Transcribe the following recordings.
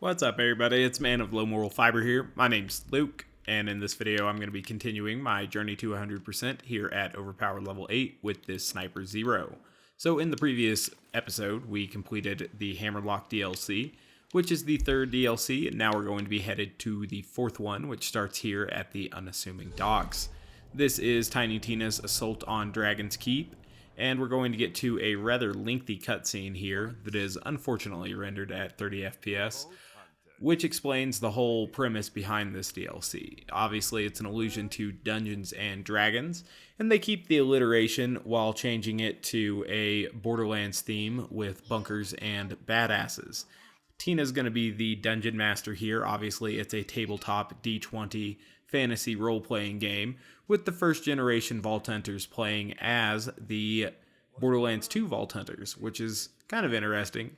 What's up, everybody? It's Man of Low Moral Fiber here. My name's Luke, and in this video I'm going to be continuing my journey to 100% here at Overpowered Level 8 with this Sniper Zer0. So in the previous episode, we completed the Hammerlock DLC, which is the third DLC, and now we're going to be headed to the fourth one, which starts here at the Unassuming Docks. This is Tiny Tina's assault on Dragon's Keep, and we're going to get to a rather lengthy cutscene here that is unfortunately rendered at 30 FPS, which explains the whole premise behind this DLC. Obviously, it's an allusion to Dungeons and Dragons, and they keep the alliteration while changing it to a Borderlands theme with bunkers and badasses. Tina's going to be the dungeon master here. Obviously, it's a tabletop D20 fantasy role-playing game, with the first generation Vault Hunters playing as the Borderlands 2 Vault Hunters, which is kind of interesting.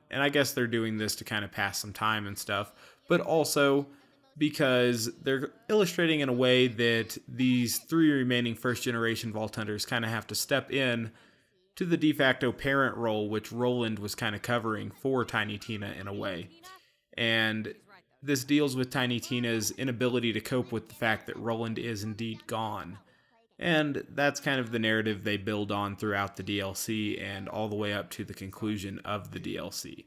And I guess they're doing this to kind of pass some time and stuff, but also because they're illustrating in a way that these three remaining first generation Vault Hunters kind of have to step in to the de facto parent role, which Roland was kind of covering for Tiny Tina in a way. And this deals with Tiny Tina's inability to cope with the fact that Roland is indeed gone. And that's kind of the narrative they build on throughout the DLC and all the way up to the conclusion of the DLC.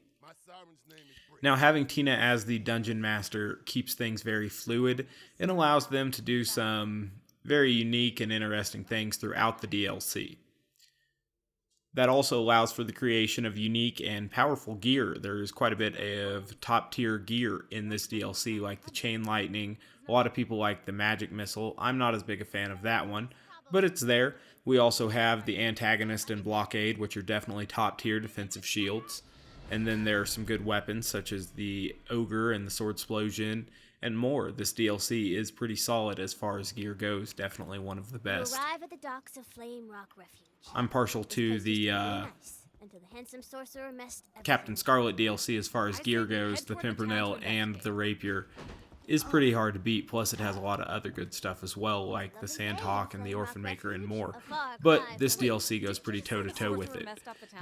Now, having Tina as the dungeon master keeps things very fluid and allows them to do some very unique and interesting things throughout the DLC. That also allows for the creation of unique and powerful gear. There's quite a bit of top tier gear in this DLC, like the chain lightning. A lot of people like the magic missile. I'm not as big a fan of that one, but it's there. We also have the Antagonist and blockade, which are definitely top tier defensive shields. And then there are some good weapons, such as the ogre and the sword explosion and more. This DLC is pretty solid as far as gear goes. Definitely one of the best. You arrive at the docks of Flamerock Refuge. I'm partial to the Captain Scarlet DLC as far as gear goes. The Pimpernel and the rapier is pretty hard to beat, plus it has a lot of other good stuff as well, like the Sandhawk and the Orphan Maker and more. But this DLC goes pretty toe-to-toe with it.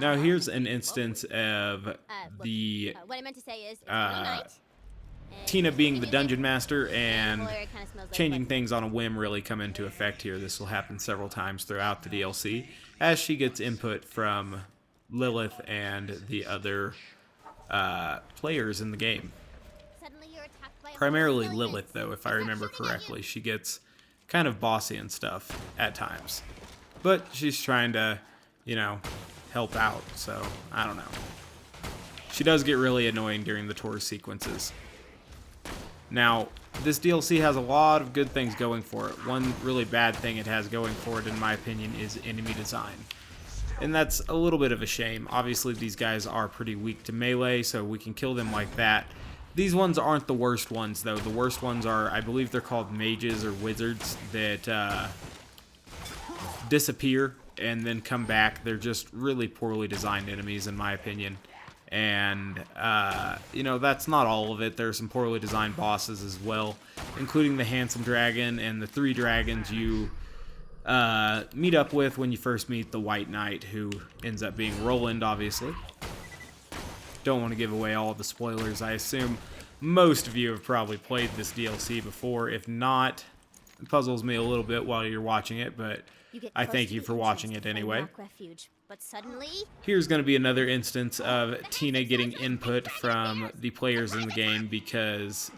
Now here's an instance of the Tina being the dungeon master and changing things on a whim really come into effect here. This will happen several times throughout the DLC as she gets input from Lilith and the other players in the game. Primarily Lilith, though, if I remember correctly. She gets kind of bossy and stuff at times. But she's trying to, help out, so I don't know. She does get really annoying during the tour sequences. Now, this DLC has a lot of good things going for it. One really bad thing it has going for it, in my opinion, is enemy design. And that's a little bit of a shame. Obviously, these guys are pretty weak to melee, so we can kill them like that. These ones aren't the worst ones, though. The worst ones are, I believe they're called mages or wizards that disappear and then come back. They're just really poorly designed enemies, in my opinion. And, that's not all of it. There are some poorly designed bosses as well, including the Handsome Dragon and the three dragons you meet up with when you first meet the White Knight, who ends up being Roland, obviously. Don't want to give away all the spoilers. I assume most of you have probably played this DLC before. If not, it puzzles me a little bit while you're watching it, but I thank you for watching it anyway. Here's going to be another instance of Tina getting input from the players in the game because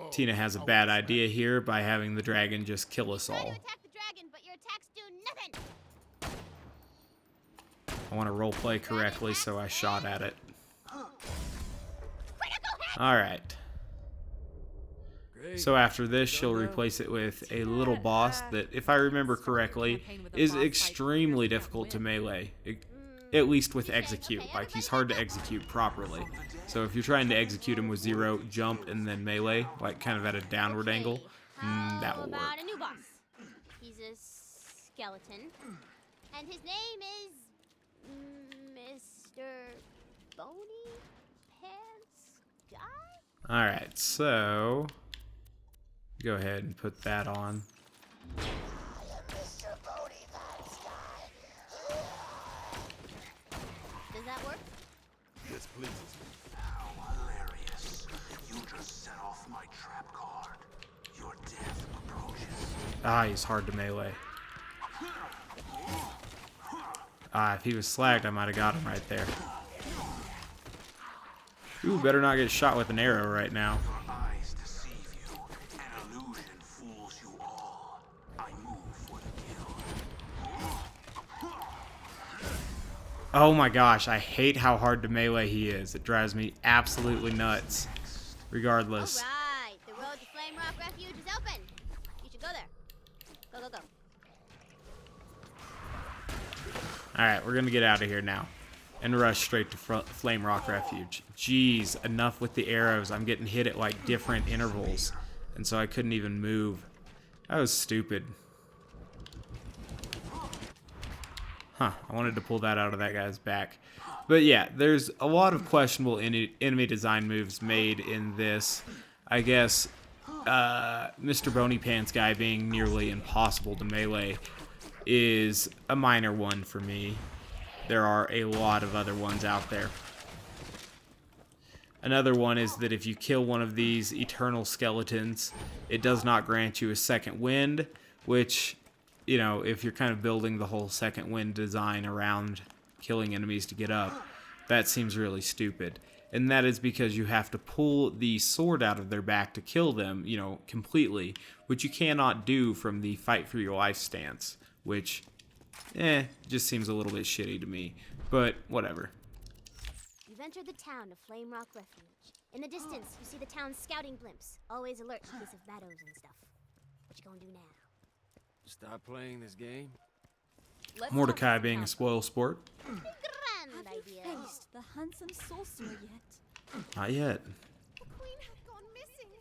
Tina has a bad idea here by having the dragon just kill us all. I want to roleplay correctly, so I shot at it. Alright. So after this, she'll replace it with a little boss that, if I remember correctly, is extremely difficult to melee. At least with execute. Like, he's hard to execute properly. So if you're trying to execute him with zero, jump, and then melee, like kind of at a downward angle, that will work. A new boss. He's a skeleton, and his name is Mr. Bony Pants Guy? Alright, so go ahead and put that on. Does that work? This pleases me. Ah, he's hard to melee. Ah, if he was slagged, I might have got him right there. Ooh, better not get shot with an arrow right now. Eyes deceive you. An illusion fools you all. I move for the kill. Oh my gosh, I hate how hard to melee he is. It drives me absolutely nuts. Regardless. Alright, the road to Flamerock Refuge is open. You should go there. Go, go, go. Alright, we're gonna get out of here now. And rush straight to Flamerock Refuge. Jeez, enough with the arrows. I'm getting hit at like different intervals. And so I couldn't even move. That was stupid. Huh, I wanted to pull that out of that guy's back. But yeah, there's a lot of questionable enemy design moves made in this. I guess Mr. Bony Pants guy being nearly impossible to melee is a minor one for me. There are a lot of other ones out there. Another one is that if you kill one of these eternal skeletons, it does not grant you a second wind, which, you know, if you're kind of building the whole second wind design around killing enemies to get up, that seems really stupid. And that is because you have to pull the sword out of their back to kill them, you know, completely, which you cannot do from the fight for your life stance, which, just seems a little bit shitty to me, but whatever. You've entered the town of Flamerock Refuge. In the distance, you see the town's scouting blimps, always alert in case of battles and stuff. What you gonna do now? Stop playing this game? Mordecai being a spoil sport. Grand Have you idea. faced the handsome sorcerer yet? Not yet. The queen had gone missing.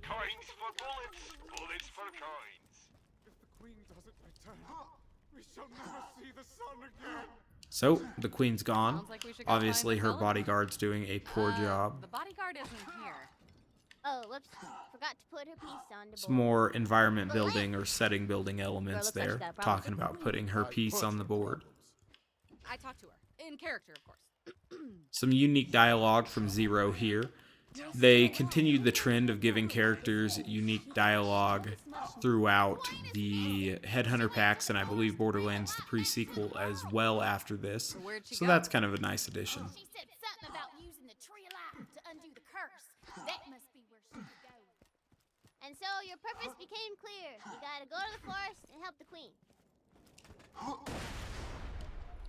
Coins for bullets, bullets for coins. If the queen doesn't return, we shall never see the sun again. So, the queen's gone. Sounds like we should go Obviously, find her the felon. bodyguard's doing a poor job. The bodyguard isn't here. Oh, whoops. Forgot to put her piece on the Some board. more environment building or setting building elements looks like there, she's got a problem. talking about putting her piece on the board. I talked to her. In character, of course. Some unique dialogue from Zero here. They continued the trend of giving characters unique dialogue throughout the Headhunter packs and I believe Borderlands the pre-sequel as well after this. Where'd she So go? that's kind of a nice addition. She said something about using the tree of life to undo the curse. That must be where she should go. And so your purpose became clear. You gotta go to the forest and help the queen.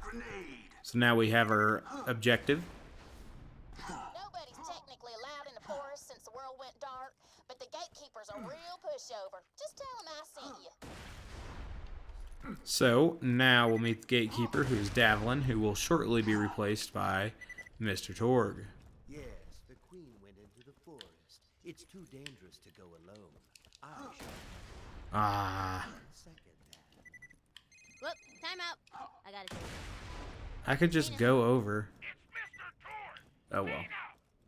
Grenade. So now we have our objective. Nobody's technically allowed in the forest since the world went dark, but the gatekeeper's a real pushover. Just tell him I sent you. So now we'll meet the gatekeeper, who's Davlin, who will shortly be replaced by Mr. Torg. Yes, the queen went into the forest. It's too dangerous to go alone. I Ah, shall second that. Whoop, time out. I gotta take it. I could just go over. It's Mr. Torg. Oh well. Nina,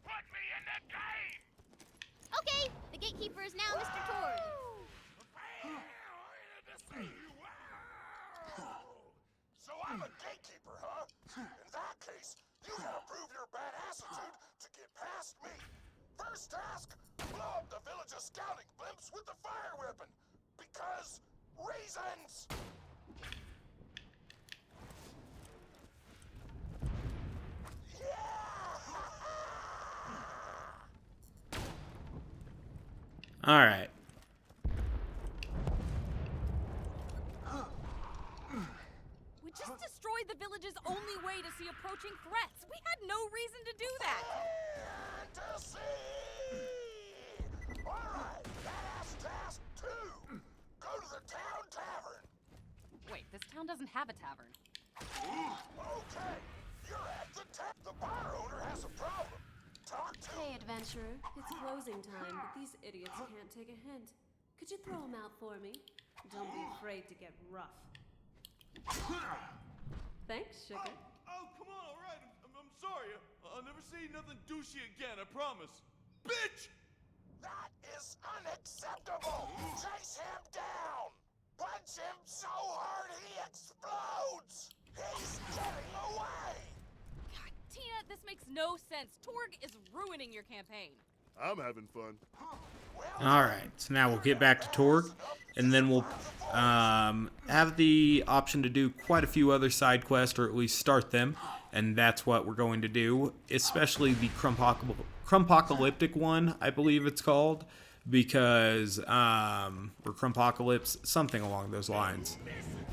put me in the game. Okay, the gatekeeper is now Mr. Torg. So I'm a gatekeeper, huh? In that case, you gotta prove your badassitude to get past me. First task, blow up the village's scouting blimps with the fire weapon. Because reasons. All right. We just destroyed the village's only way to see approaching threats. We had no reason to do that. Fantasy! Alright, badass task 2. Go to the town tavern. Wait, this town doesn't have a tavern. Okay, you're at the the bar owner has a problem. Talk to Hey, adventurer. It's closing time, but these idiots can't take a hint. Could you throw them out for me? Don't be afraid to get rough. Thanks, sugar. Oh, come on, all right. I'm sorry. I'll never say nothing douchey again, I promise. Bitch! That is unacceptable! Chase him down! Punch him so hard he explodes! He's getting away! God, Tina, this makes no sense. Torg is ruining your campaign. I'm having fun. Alright, so now we'll get back to Torg, and then we'll have the option to do quite a few other side quests, or at least start them, and that's what we're going to do, especially the Crumpocalyptic one, I believe it's called, because, or Crumpocalypse, something along those lines,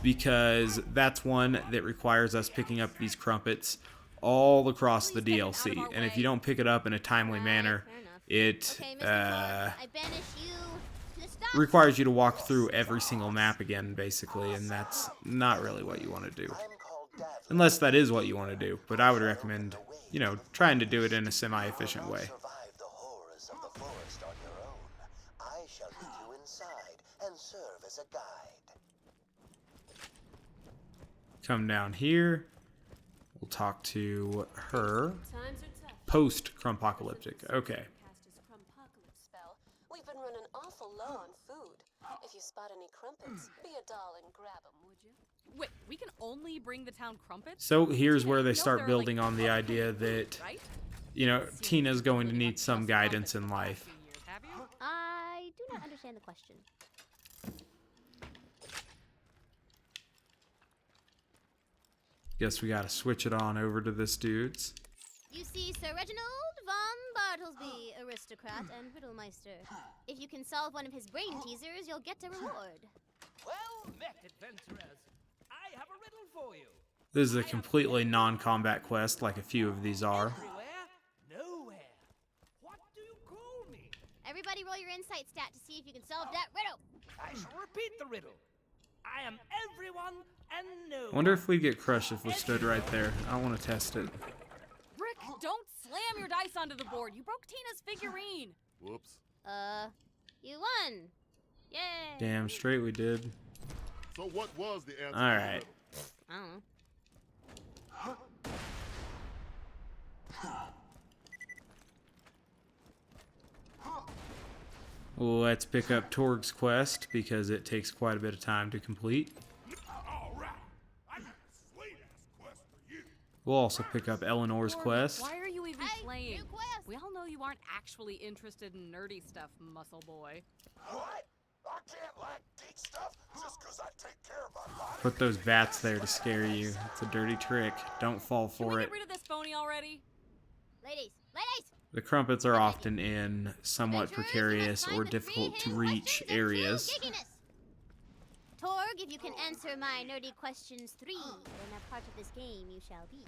because that's one that requires us picking up these crumpets all across the DLC, and if you don't pick it up in a timely manner, it requires you to walk through every single map again, basically, and that's not really what you want to do. Unless that is what you want to do, but I would recommend, you know, trying to do it in a semi-efficient way. Survive the horrors of the forest on your own. I shall lead you inside and serve as a guide. Come down here. We'll talk to her. Post-Crumpocalyptic. Okay. Spell. We've been running awful low on food. If you spot any crumpets, be a doll and grab them, would you? Wait, we can only bring the town crumpets? So here's where they start building on the idea that, you know, Tina's going to need some guidance in life. I do not understand the question. Guess we gotta switch it on over to this dude's. You see Sir Reginald von Bartlesby, aristocrat and riddlemeister. If you can solve one of his brain teasers, you'll get a reward. Well met, adventurers. I have a riddle for you. This is a completely non-combat quest, like a few of these are. Everywhere, nowhere. What do you call me? Everybody roll your insight stat to see if you can solve that riddle. I shall repeat the riddle. I am everyone and no I wonder if we'd get crushed if we stood right there. I want to test it. Rick, don't slam your dice onto the board. You broke Tina's figurine. Whoops. You won. Yay. Damn straight we did. So what was the answer? Alright. I don't know. Let's pick up Torg's quest, because it takes quite a bit of time to complete. Alright, I got a sweet-ass quest for you. We'll also pick up Eleanor's quest. Why are you even Hey, playing? new quest. We all know you aren't actually interested in nerdy stuff, muscle boy. What? I can't like geek stuff just 'cause I take care of my body. Put those bats there to scare you. It's a dirty trick. Don't fall Can for we it. get rid of this phony already? Ladies. The crumpets are often in somewhat precarious or difficult to reach areas. Torg, if you can answer my nerdy questions 3, then a part of this game you shall be.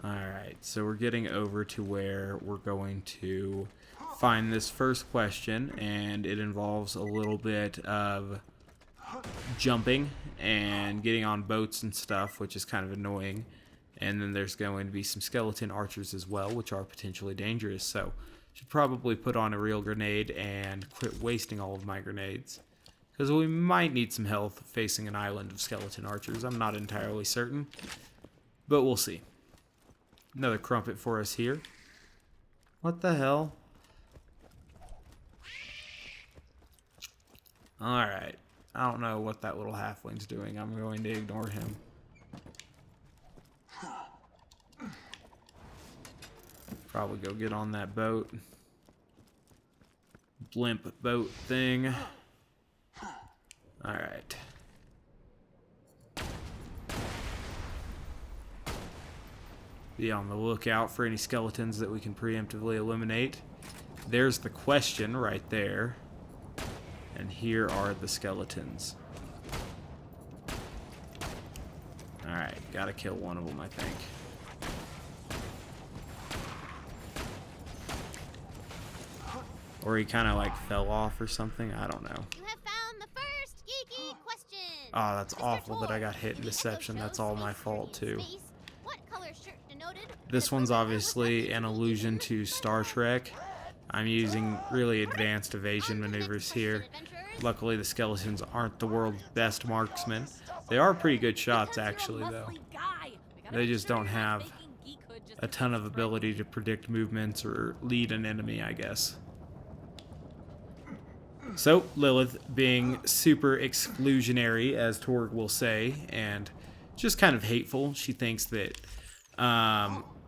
Alright, so we're getting over to where we're going to find this first question, and it involves a little bit of jumping and getting on boats and stuff, which is kind of annoying. And then there's going to be some skeleton archers as well, which are potentially dangerous. So, should probably put on a real grenade and quit wasting all of my grenades. Because we might need some health facing an island of skeleton archers. I'm not entirely certain. But we'll see. Another crumpet for us here. What the hell? Alright. I don't know what that little halfling's doing. I'm going to ignore him. Probably go get on that boat. Blimp boat thing. Alright. Be on the lookout for any skeletons that we can preemptively eliminate. There's the question right there. And here are the skeletons. Alright, gotta kill one of them, I think. Or he kind of like fell off or something. I don't know. You have found the first geeky question. Oh, that's Mr. awful that I Torg, got hit in the deception. echo That's shows all my space fault journey in too. space. What color shirt denoted? This one's obviously an allusion to Star Trek. I'm using really advanced evasion maneuvers here. Luckily, the skeletons aren't the world's best marksmen. They are pretty good shots, actually, though. They just don't have a ton of ability to predict movements or lead an enemy, I guess. So, Lilith, being super exclusionary, as Torg will say, and just kind of hateful, she thinks that,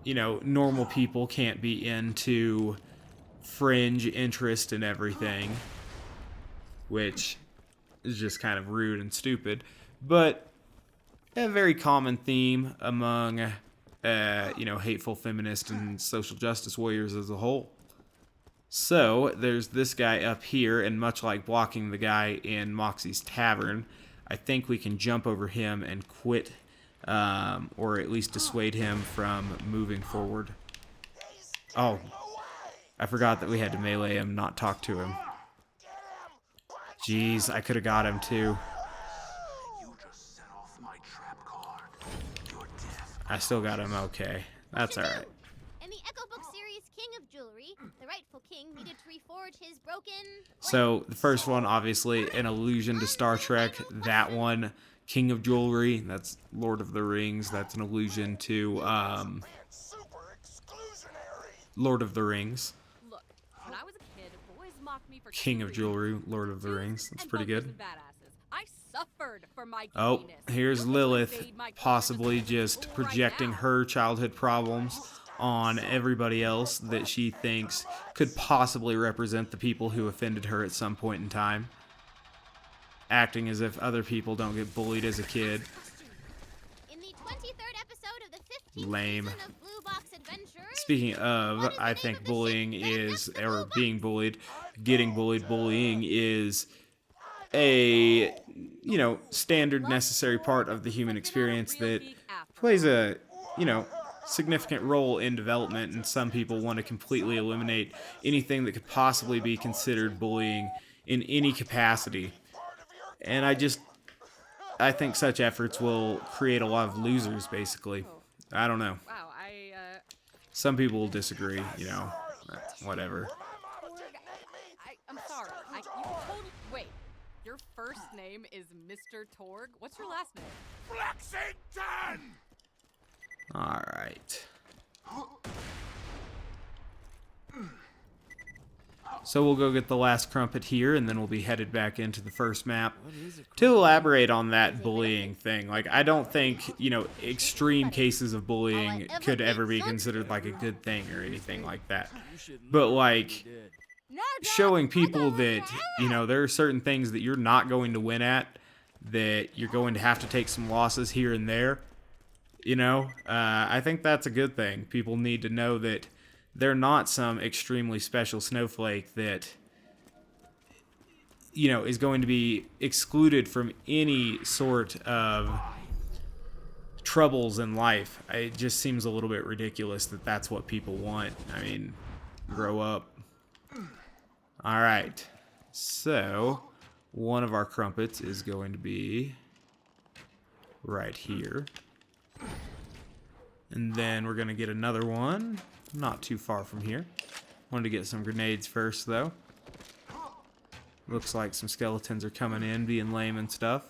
you know, normal people can't be into fringe interest in everything, which is just kind of rude and stupid, but a very common theme among, hateful feminist and social justice warriors as a whole. So, there's this guy up here, and much like blocking the guy in Moxie's Tavern, I think we can jump over him and quit, or at least dissuade him from moving forward. Oh, I forgot that we had to melee him, not talk to him. Jeez, I could have got him too. I still got him okay. That's alright. In the Echo Book series King of Jewelry, the rightful king needed to reforge his broken... So, the first one, obviously, an allusion to Star Trek. That one, King of Jewelry, that's Lord of the Rings. That's an allusion to, Lord of the Rings. Look, when I was a kid, boys mocked me for King of Jewelry, Lord of the Rings. That's pretty good. I suffered for my Oh, gayness. here's Look at what Lilith made my possibly conscience just right projecting now. her childhood problems on everybody else that she thinks could possibly represent the people who offended her at some point in time. Acting as if other people don't get bullied as a kid. In the 23rd episode of the 15th Lame. season of Blue Box Adventures... Speaking of, I think bullying is, or being bullied, getting bullied, bullying is a, standard necessary part of the human experience that plays a, significant role in development, and some people want to completely eliminate anything that could possibly be considered bullying in any capacity. And I think such efforts will create a lot of losers, basically. I don't know. Wow, Some people will disagree, whatever. I'm sorry. You totally... Wait, your first name is Mr. Torg? What's your last name? Flexington! Alright. So we'll go get the last Crumpet here, and then we'll be headed back into the first map to elaborate on that bullying thing. Like, I don't think, extreme cases of bullying could ever be considered like a good thing or anything like that. But, like, showing people that, there are certain things that you're not going to win at, that you're going to have to take some losses here and there, I think that's a good thing. People need to know that they're not some extremely special snowflake that, is going to be excluded from any sort of troubles in life. It just seems a little bit ridiculous that that's what people want. I mean, grow up. Alright, so one of our Crumpets is going to be right here. And then we're going to get another one not too far from here. Wanted to get some grenades first, though. Looks like some skeletons are coming in, being lame and stuff.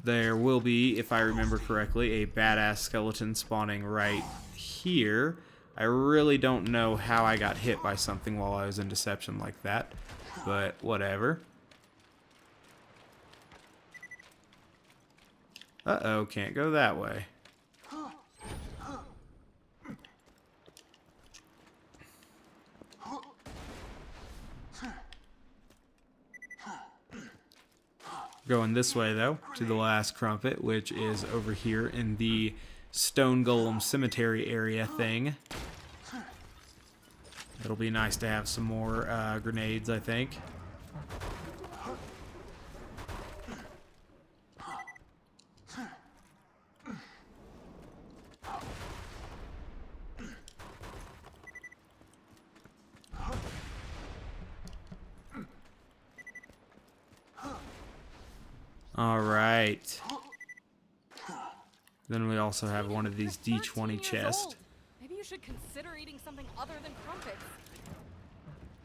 There will be, if I remember correctly, a badass skeleton spawning right here. I really don't know how I got hit by something while I was in deception like that, but whatever. Uh-oh, can't go that way. Going this way, though, to the last Crumpet, which is over here in the Stone Golem Cemetery area thing. It'll be nice to have some more grenades, I think. Alright. Then we also have one of these D20 chests. Maybe you should consider eating something other than crumpets.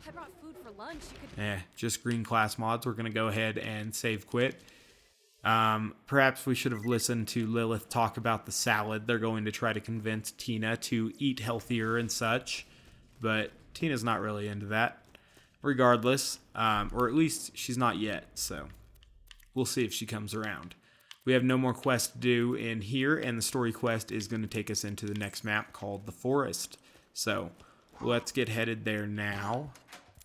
I brought food for lunch. You could... Just green class mods. We're going to go ahead and save quit. Perhaps we should have listened to Lilith talk about the salad. They're going to try to convince Tina to eat healthier and such. But Tina's not really into that. Regardless. Or at least she's not yet, so... We'll see if she comes around. We have no more quests to do in here, and the story quest is going to take us into the next map called the Forest. So, let's get headed there now.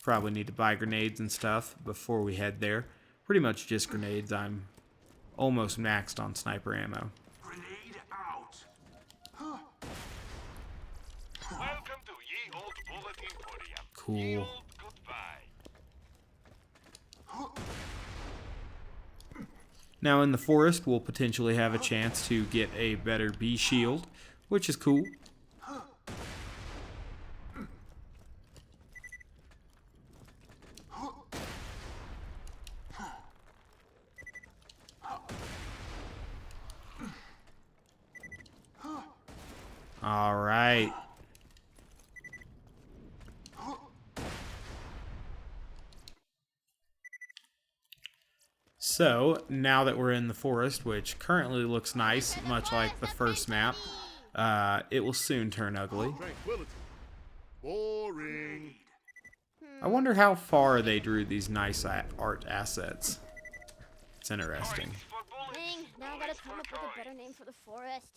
Probably need to buy grenades and stuff before we head there. Pretty much just grenades. I'm almost maxed on sniper ammo. Grenade out. Welcome to Ye Old Bullet Emporium. Cool. Yield goodbye. Now in the forest, we'll potentially have a chance to get a better bee shield, which is cool. All right. So, now that we're in the forest, which currently looks nice, much like the first map, it will soon turn ugly. Tranquility. Boring. I wonder how far they drew these nice art assets. It's interesting. Dang, now I gotta come up with a better name for the forest.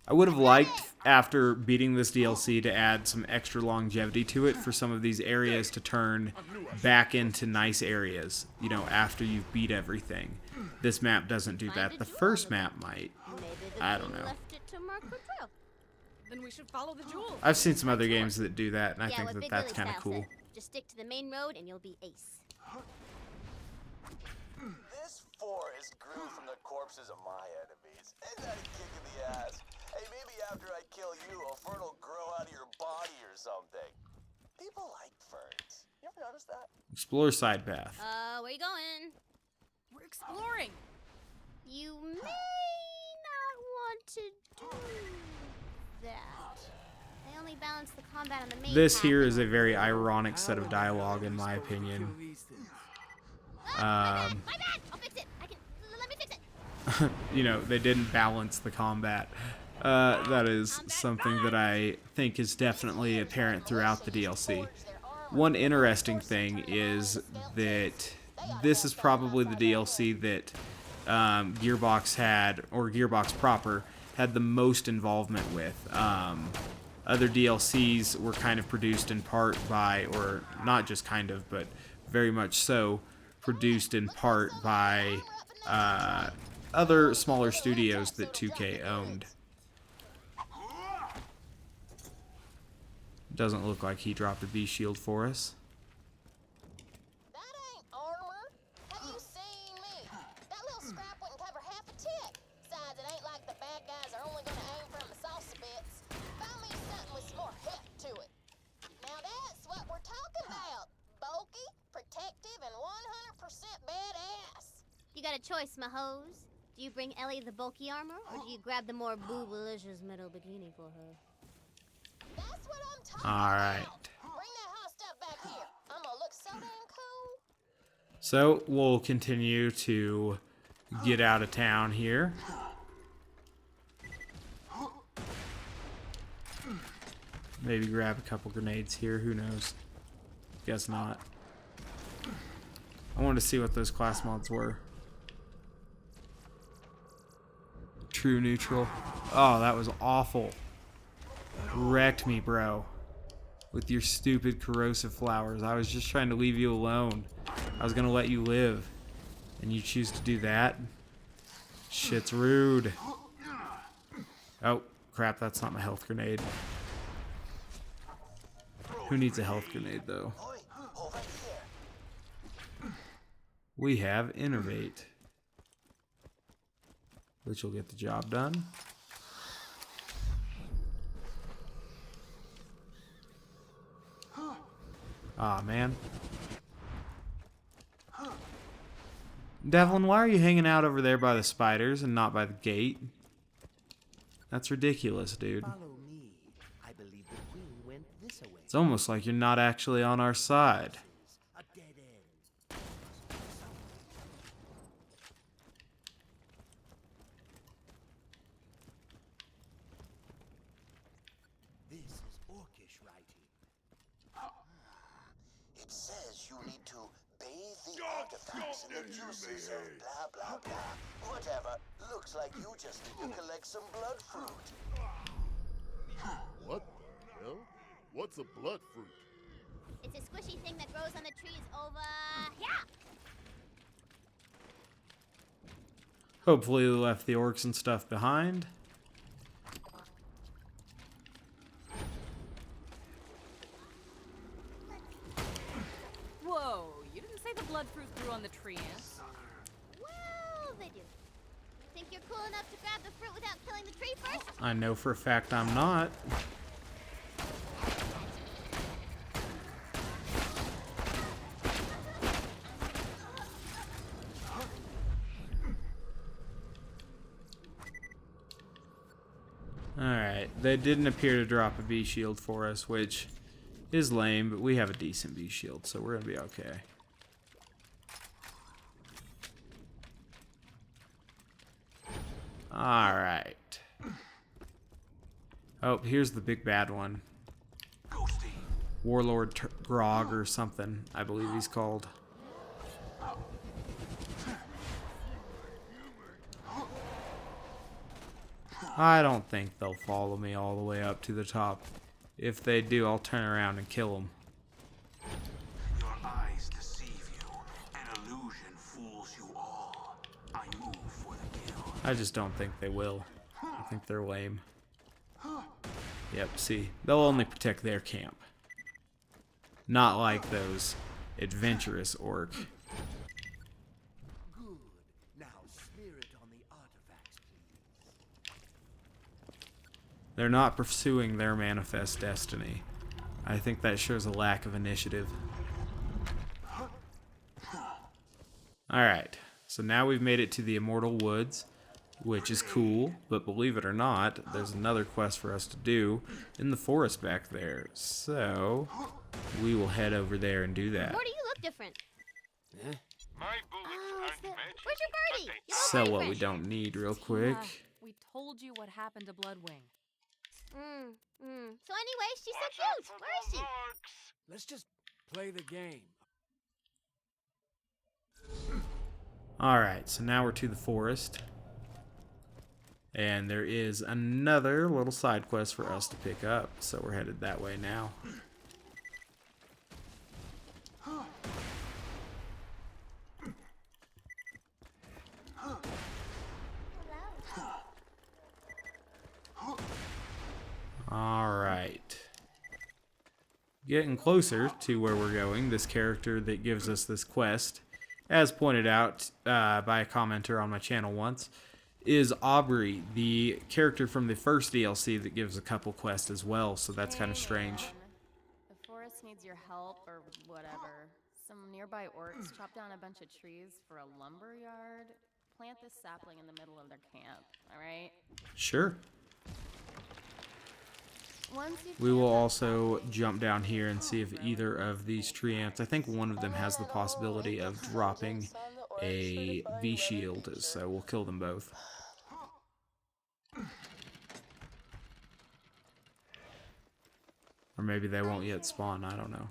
I would have liked, after beating this DLC, to add some extra longevity to it for some of these areas to turn back into nice areas, you know, after you've beat everything. This map doesn't do that. The first map might. I don't know. Then we should follow the jewels. I've seen some other games that do that, and I think what that Big that's Billy kind of style cool. said. Just stick to the main road and you'll be ace. This forest grew from the corpses of my enemies. Ain't that a kick in the ass? Hey, maybe after I kill you, a fern will grow out of your body or something. People like ferns. You ever notice that? Explore side path. Where you going? We're exploring. You may not want to do that. They only balance the combat on the main This path. here is a very ironic set of dialogue, in my opinion. My bad! I'll fix it! Let me fix it! You know, they didn't balance the combat. That is something that I think is definitely apparent throughout the DLC. One interesting thing is that this is probably the DLC that Gearbox had, or Gearbox proper, had the most involvement with. Other DLCs were kind of produced in part by, or not just kind of, but very much so, produced in part by other smaller studios that 2K owned. Doesn't look like he dropped a bee shield for us. That ain't armor. Have you seen me? That little scrap wouldn't cover half a tick. Besides, it ain't like the bad guys are only gonna aim from the salsa bits. Found me something with some more heft to it. Now that's what we're talking about. Bulky, protective, and 100% badass. You got a choice, my hose. Do you bring Ellie the bulky armor, or do you grab the more boobalicious metal bikini for her? That's what I'm talking Alright. about. Bring that hot stuff back here. I'm gonna look so damn cool. So, we'll continue to get out of town here. Maybe grab a couple grenades here, who knows. Guess not. I wanted to see what those class mods were. True neutral. Oh, that was awful. Wrecked me, bro. With your stupid corrosive flowers. I was just trying to leave you alone. I was gonna let you live. And you choose to do that? Shit's rude. Oh, crap, that's not my health grenade. Who needs a health grenade, though? Oi, over here. We have Innervate, which will get the job done. Aw, man. Devlin, why are you hanging out over there by the spiders and not by the gate? That's ridiculous, dude. Follow me. I believe the queen went this way. It's almost like you're not actually on our side. A dead end. This is orcish writing. It says you need to bathe the artifacts in the juices of blah blah blah. Whatever. Looks like you just need to collect some blood fruit. What the hell? What's a blood fruit? It's a squishy thing that grows on the trees over here. Hopefully we left the orcs and stuff behind. Whoa, you didn't say the blood fruit grew on the tree ants. Well, they do. Think you're cool enough to grab the fruit without killing the tree first? I know for a fact I'm not. Alright, they didn't appear to drop a bee shield for us, which is lame, but we have a decent bee shield, so we're gonna be okay. Alright. Oh, here's the big bad one. Warlord Grog or something, I believe he's called. I don't think they'll follow me all the way up to the top. If they do, I'll turn around and kill them. Your eyes deceive you. An illusion fools you all. I move for the kill. I just don't think they will. I think they're lame. Yep, see, they'll only protect their camp. Not like those adventurous orc. Good. Now smear it on the artifacts, please. They're not pursuing their manifest destiny. I think that shows a lack of initiative. Alright, so now we've made it to the Immortal Woods, which is cool, but believe it or not, there's another quest for us to do in the forest back there. So, we will head over there and do that. Morty, you look different. My bullets aren't magic. Where's your birdie? Your Sell what boyfriend. we don't need real quick. We told you what happened to Bloodwing. So anyway, she's so cute. Where is she? Let's just play the game. Alright, so now we're to the forest. And there is another little side quest for us to pick up, so we're headed that way now. Alright. Getting closer to where we're going, this character that gives us this quest, as pointed out by a commenter on my channel once, is Aubrey, the character from the first DLC that gives a couple quests as well, so that's kind of strange. The forest needs your help, or whatever. Some nearby orcs chopped down a bunch of trees for a lumber yard. Plant this sapling in the middle of their camp, alright? Sure. Once you We will also jump down here and see if either of these tree ants, I think one of them has the possibility of dropping a V-shield, so we'll kill them both. Or maybe they won't yet spawn, I don't know.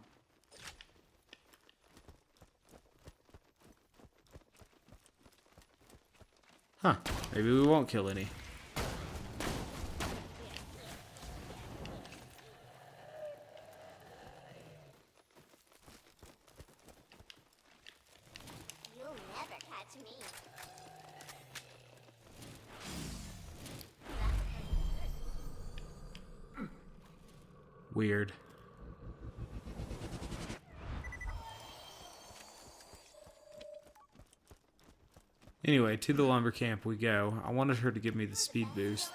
Huh, maybe we won't kill any. You'll never catch me. Weird. Anyway, to the lumber camp we go. I wanted her to give me the speed boost.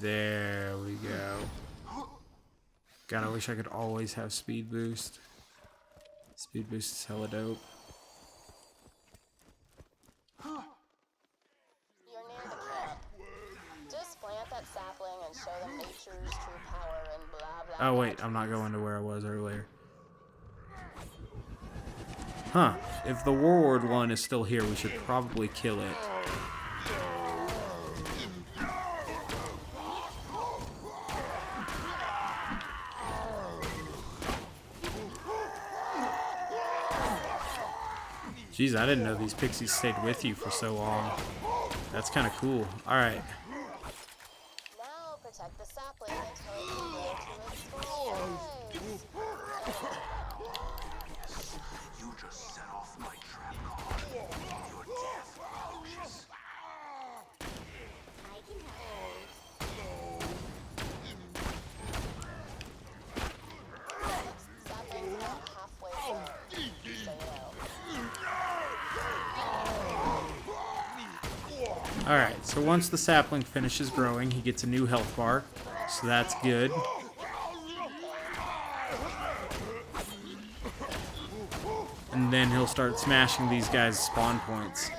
There we go. God, I wish I could always have speed boost. Speed boost is hella dope. You're near the camp. Just plant that sapling and show them nature's true power and blah blah. Oh wait, I'm not going to where I was earlier. Huh, if the Warlord one is still here, we should probably kill it. Jeez, I didn't know these pixies stayed with you for so long. That's kind of cool. Alright. Now protect the sapling until it can grow to its full size. Alright, so once the sapling finishes growing, he gets a new health bar, so that's good. And then he'll start smashing these guys' spawn points.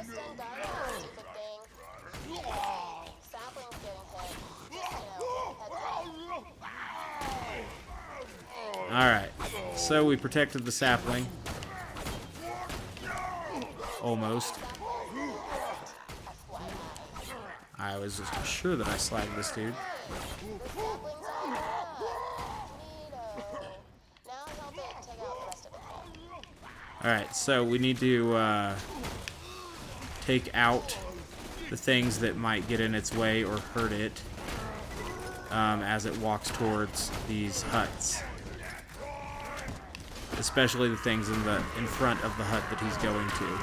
Alright, so we protected the sapling. Almost. I was sure that I slagged this dude. Alright, so we need to take out the things that might get in its way or hurt it as it walks towards these huts. Especially the things in front of the hut that he's going to.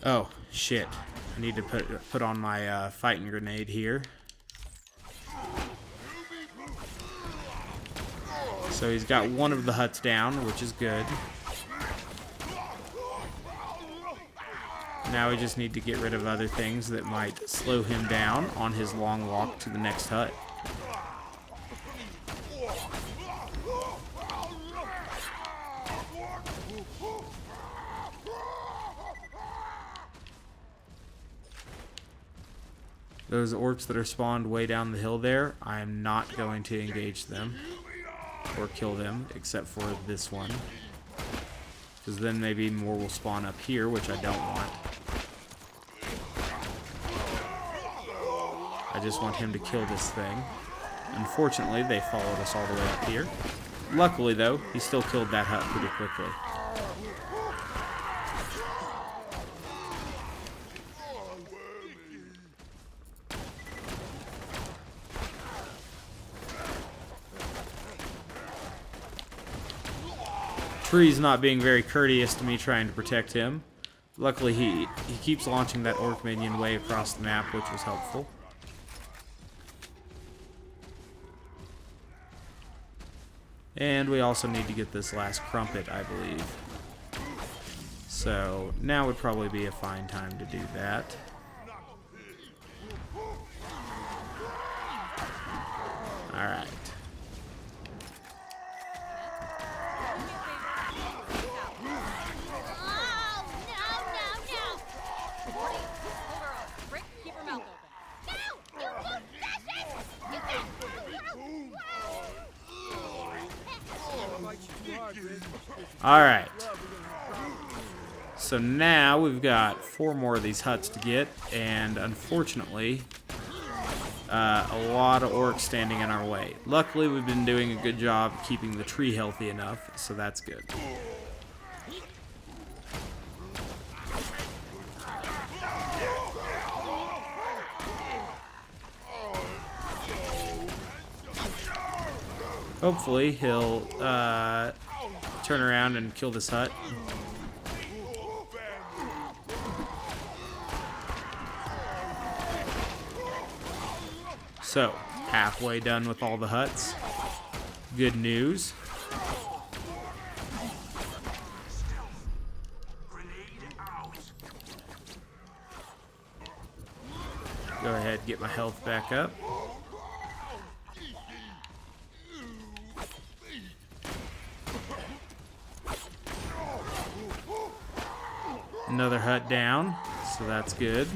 Oh, shit. I need to put on my fighting grenade here. So he's got one of the huts down, which is good. Now we just need to get rid of other things that might slow him down on his long walk to the next hut. Those orcs that are spawned way down the hill there, I am not going to engage them or kill them, except for this one. Because then maybe more will spawn up here, which I don't want. I just want him to kill this thing. Unfortunately, they followed us all the way up here. Luckily, though, he still killed that hut pretty quickly. Tree's not being very courteous to me trying to protect him. Luckily, he keeps launching that orc minion way across the map, which was helpful. And we also need to get this last Crumpet, I believe. So now would probably be a fine time to do that. Alright. Alright. So now we've got 4 more of these huts to get, and unfortunately, a lot of orcs standing in our way. Luckily, we've been doing a good job keeping the tree healthy enough, so that's good. Hopefully, he'll turn around and kill this hut. So, halfway done with all the huts. Good news. Go ahead and get my health back up. Another hut down, so that's good.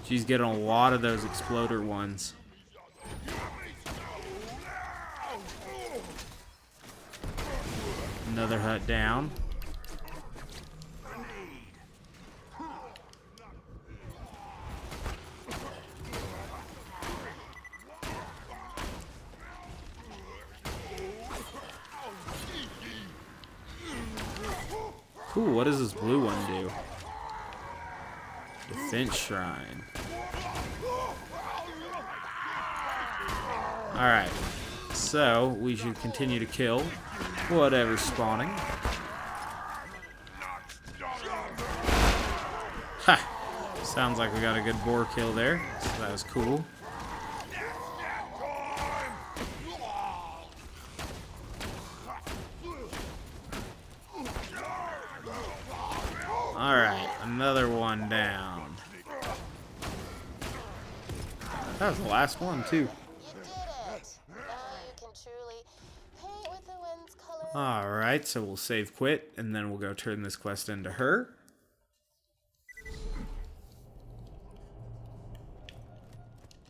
She's getting a lot of those exploder ones. Another hut down. Cool, what does this blue one do? Defense Shrine. Alright. So we should continue to kill whatever's spawning. Ha! Sounds like we got a good boar kill there, so that was cool. Alright, another one down. That was the last one, too. You did it. Now you can truly paint with the wind's color. Alright, so we'll save quit, and then we'll go turn this quest into her.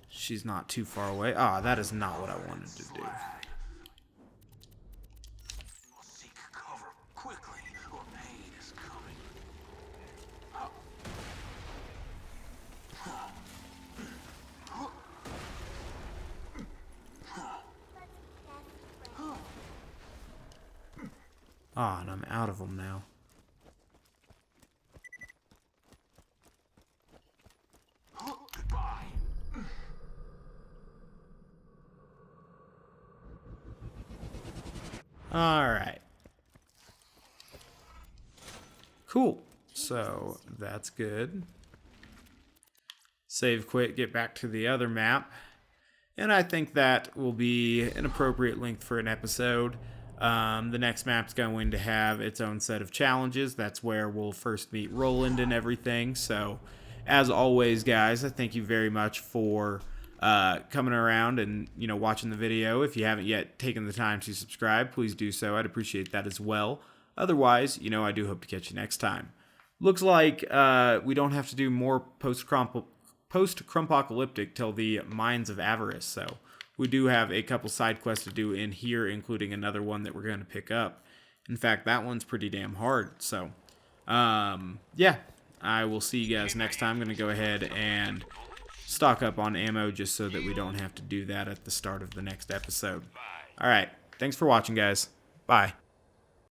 She's not too far away. Ah, that is not what I wanted to do. Seek cover quickly, or pain is coming. Ah, and I'm out of them now. Goodbye. Alright. Cool. So, that's good. Save, quit, get back to the other map. And I think that will be an appropriate length for an episode. The next map's going to have its own set of challenges. That's where we'll first meet Roland and everything. So, as always, guys, I thank you very much for coming around and, you know, watching the video. If you haven't yet taken the time to subscribe, please do so. I'd appreciate that as well. Otherwise, you know, I do hope to catch you next time. Looks like we don't have to do more post-Crumpocalyptic till the Mines of Avarice, so we do have a couple side quests to do in here, including another one that we're going to pick up. In fact, that one's pretty damn hard, so yeah, I will see you guys next time. I'm going to go ahead and stock up on ammo just so that we don't have to do that at the start of the next episode. Alright, thanks for watching, guys. Bye.